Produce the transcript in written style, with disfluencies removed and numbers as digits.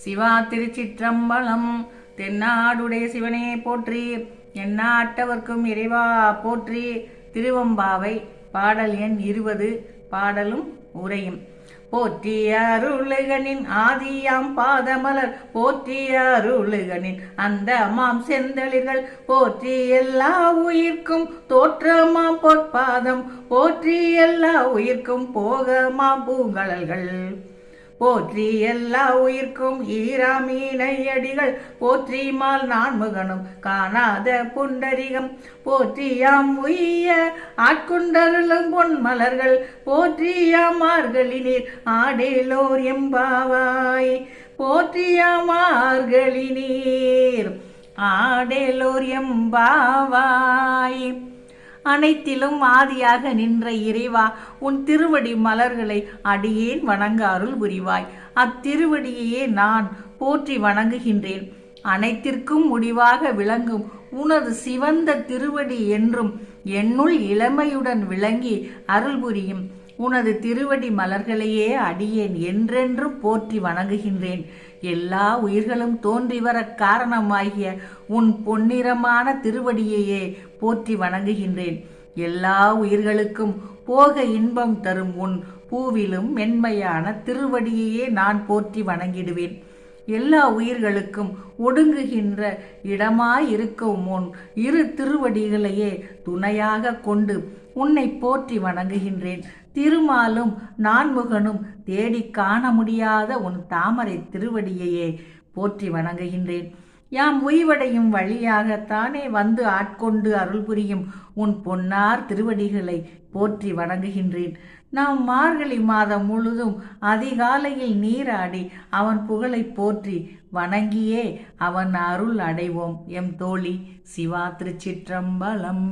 சிவா திருச்சிற்றம்பலம். தென்னாடுடைய சிவனே போற்றி, எந்நாட்டவர்க்கும் இறைவா போற்றி. திருவம்பாவை பாடல் எண் 20. பாடலும் உரையும். போற்றிய அருளுகனின் ஆதியாம் பாதமலர், போற்றிய அருளுகனின் அந்த மாம் செந்தளிர்கள், போற்றி எல்லா உயிர்க்கும் தோற்றமாம் பொற்பாதம், போற்றி எல்லா உயிர்க்கும் போகமா பூங்கழல்கள், போற்றி எல்லா உயிர்க்கும் ஈராமீனையடிகள், போற்றி மால் நான்முகனும் காணாத புண்டரிகம், போற்றியாம் உய்ய ஆட்கொண்டருளும் பொன்மலர்கள், போற்றியாம் மார்கழி நீர் ஆடேலோர் எம்பாவாய், போற்றியாம் மார்கழி நீர் ஆடேலோர் எம்பாவாய். அனைத்திலும் ஆதியாக நின்ற இறைவா, உன் திருவடி மலர்களை அடியேன் வணங்க அருள் புரிவாய். அத்திருவடியையே நான் போற்றி வணங்குகின்றேன். அனைத்திற்கும் முடிவாக விளங்கும் உனது சிவந்த திருவடி என்றும் என்னுள் இளமையுடன் விளங்கி அருள் புரியும் உனது திருவடி மலர்களையே அடியேன் என்றென்றும் போற்றி வணங்குகின்றேன். எல்லா உயிர்களும் தோன்றி வர காரணமாகிய உன் பொன்னிறமான திருவடியையே போற்றி வணங்குகின்றேன். எல்லா உயிர்களுக்கும் போக இன்பம் தரும் உன் பூவிலும் மென்மையான திருவடியையே நான் போற்றி வணங்கிடுவேன். எல்லா உயிர்களுக்கும் ஒடுங்குகின்ற இடமாயிருக்கும் உன் இரு திருவடிகளையே துணையாக கொண்டு உன்னை போற்றி வணங்குகின்றேன். திருமாலும் நான்முகனும் தேடி காண முடியாத உன் தாமரை திருவடியையே போற்றி வணங்குகின்றேன். யாம் உய்வடையும் வழியாகத்தானே வந்து ஆட்கொண்டு அருள் புரியும் உன் பொன்னார் திருவடிகளை போற்றி வணங்குகின்றேன். நாம் மார்கழி மாதம் முழுதும் அதிகாலையில் நீராடி அவன் புகழை போற்றி வணங்கியே அவன் அருள் அடைவோம். எம் தோழி சிவா திருச்சிற்றம்பலம்.